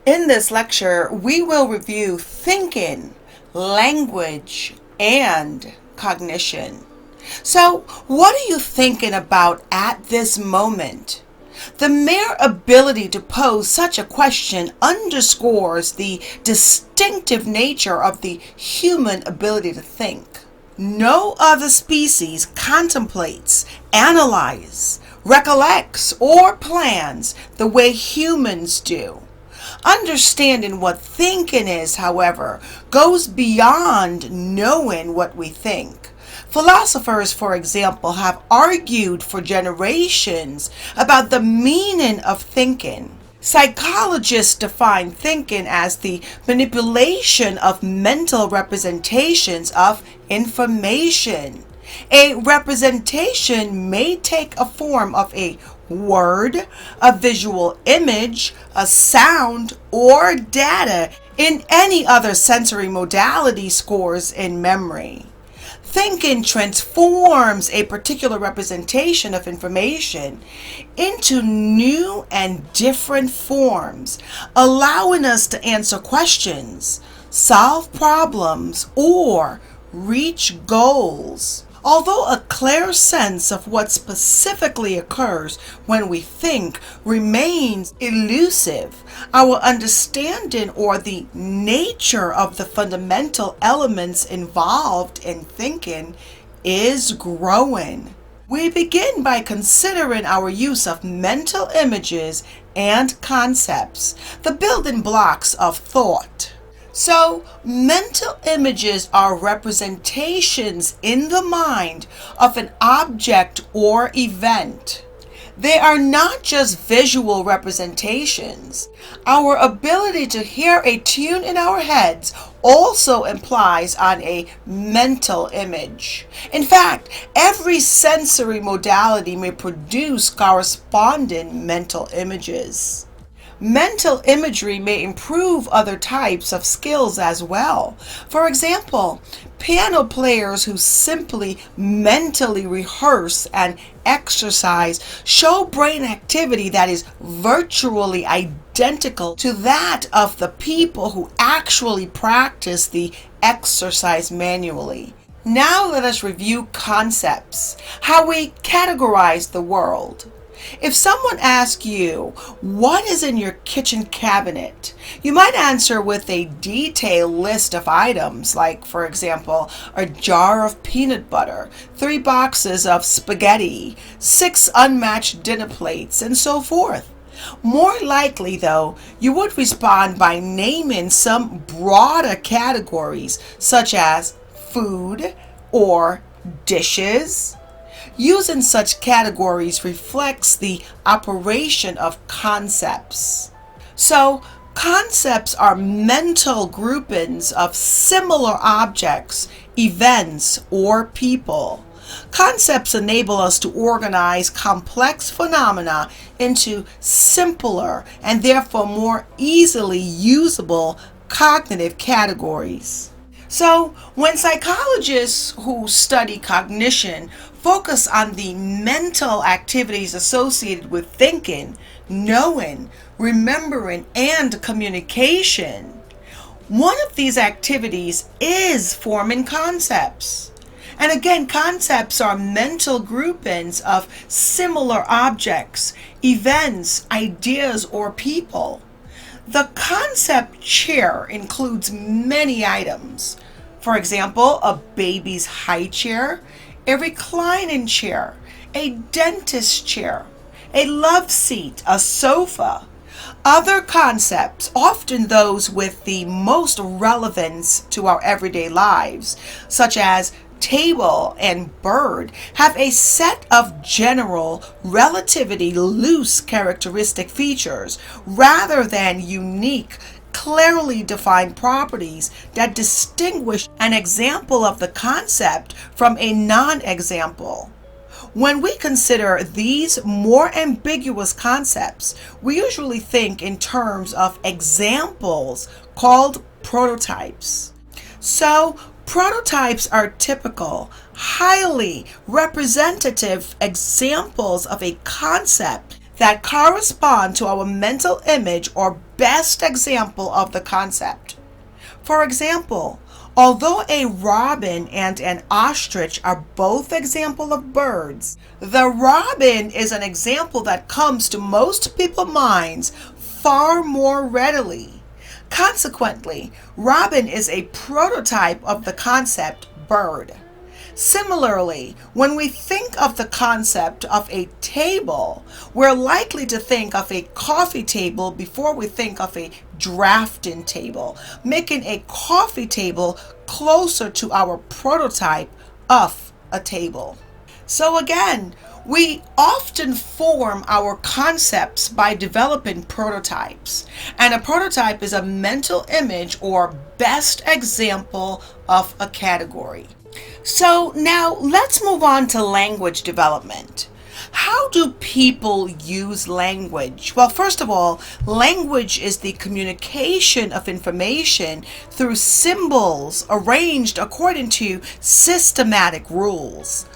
In this lecture, we will review thinking, language, and cognition. So, what are you thinking about at this moment? The mere ability to pose such a question underscores the distinctive nature of the human ability to think. No other species contemplates, analyzes, recollects, or plans the way humans do. Understanding what thinking is, however, goes beyond knowing what we think. Philosophers, for example, have argued for generations about the meaning of thinking. Psychologists define thinking as the manipulation of mental representations of information. A representation may take a form of a word, a visual image, a sound, or data in any other sensory modality scores in memory. Thinking transforms a particular representation of information into new and different forms, allowing us to answer questions, solve problems, or reach goals. Although a clear sense of what specifically occurs when we think remains elusive, our understanding or the nature of the fundamental elements involved in thinking is growing. We begin by considering our use of mental images and concepts, the building blocks of thought. So, mental images are representations in the mind of an object or event. They are not just visual representations. Our ability to hear a tune in our heads also implies on a mental image. In fact, every sensory modality may produce corresponding mental images. Mental imagery may improve other types of skills as well. For example, piano players who simply mentally rehearse and exercise show brain activity that is virtually identical to that of the people who actually practice the exercise manually. Now let us review concepts, how we categorize the world. If someone asks you, what is in your kitchen cabinet? You might answer with a detailed list of items, like, for example, a jar of peanut butter, 3 boxes of spaghetti, 6 unmatched dinner plates, and so forth. More likely, though, you would respond by naming some broader categories, such as food or dishes. Using such categories reflects the operation of concepts. So, concepts are mental groupings of similar objects, events, or people. Concepts enable us to organize complex phenomena into simpler and therefore more easily usable cognitive categories. So, when psychologists who study cognition focus on the mental activities associated with thinking, knowing, remembering, and communication, one of these activities is forming concepts. And again, concepts are mental groupings of similar objects, events, ideas, or people. The concept chair includes many items. For example, a baby's high chair, a reclining chair, a dentist chair, a love seat, a sofa. Other concepts, often those with the most relevance to our everyday lives, such as table and bird, have a set of general, relatively loose characteristic features rather than unique, clearly defined properties that distinguish an example of the concept from a non-example. When we consider these more ambiguous concepts, we usually think in terms of examples called prototypes. So, prototypes are typical, highly representative examples of a concept that correspond to our mental image or best example of the concept. For example, although a robin and an ostrich are both examples of birds, the robin is an example that comes to most people's minds far more readily. Consequently, robin is a prototype of the concept bird. Similarly, when we think of the concept of a table, we're likely to think of a coffee table before we think of a drafting table, making a coffee table closer to our prototype of a table. So again, we often form our concepts by developing prototypes, and a prototype is a mental image or best example of a category. So now let's move on to language development. How do people use language? Well, first of all, language is the communication of information through symbols arranged according to systematic rules.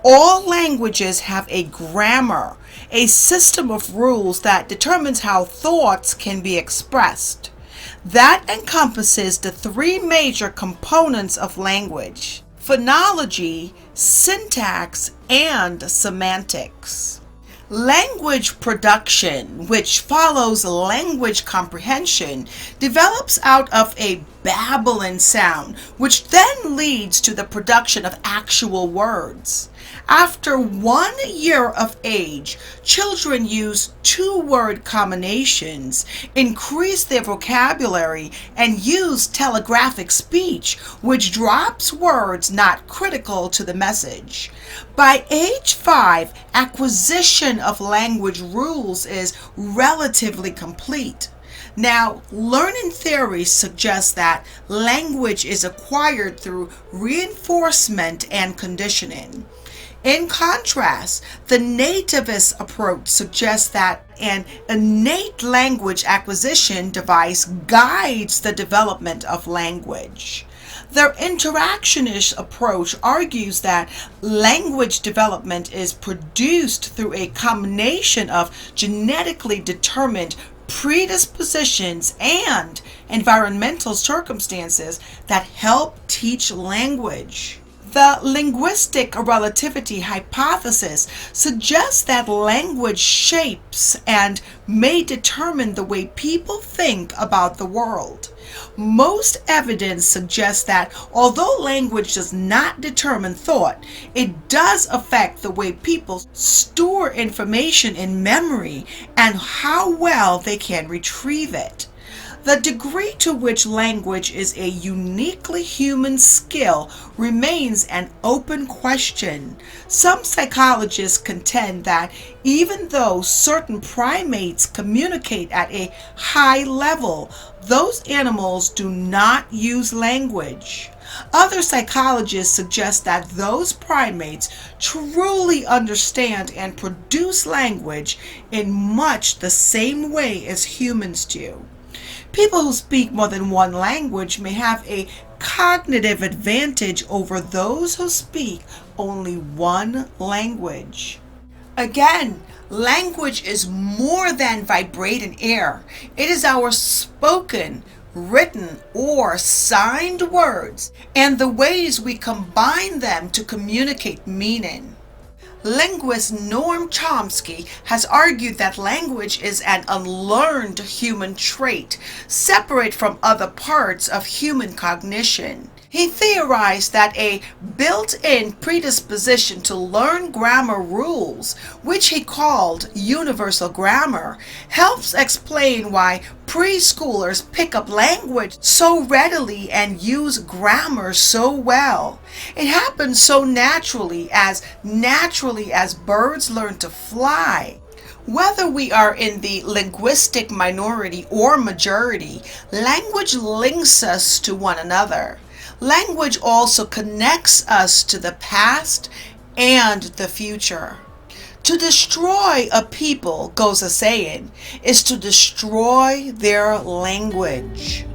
All languages have a grammar, a system of rules that determines how thoughts can be expressed. That encompasses the three major components of language: phonology, syntax, and semantics. Language production, which follows language comprehension, develops out of a babbling sound, which then leads to the production of actual words. After 1 year of age, children use two-word combinations, increase their vocabulary, and use telegraphic speech, which drops words not critical to the message. By age 5, acquisition of language rules is relatively complete. Now, learning theory suggests that language is acquired through reinforcement and conditioning. In contrast, the nativist approach suggests that an innate language acquisition device guides the development of language. The interactionist approach argues that language development is produced through a combination of genetically determined predispositions and environmental circumstances that help teach language. The linguistic relativity hypothesis suggests that language shapes and may determine the way people think about the world. Most evidence suggests that although language does not determine thought, it does affect the way people store information in memory and how well they can retrieve it. The degree to which language is a uniquely human skill remains an open question. Some psychologists contend that even though certain primates communicate at a high level, those animals do not use language. Other psychologists suggest that those primates truly understand and produce language in much the same way as humans do. People who speak more than one language may have a cognitive advantage over those who speak only one language. Again, language is more than vibrating air. It is our spoken, written, or signed words and the ways we combine them to communicate meaning. Linguist Noam Chomsky has argued that language is an unlearned human trait, separate from other parts of human cognition. He theorized that a built-in predisposition to learn grammar rules, which he called universal grammar, helps explain why preschoolers pick up language so readily and use grammar so well. It happens so naturally as birds learn to fly. Whether we are in the linguistic minority or majority, language links us to one another. Language also connects us to the past and the future. To destroy a people, goes a saying, is to destroy their language.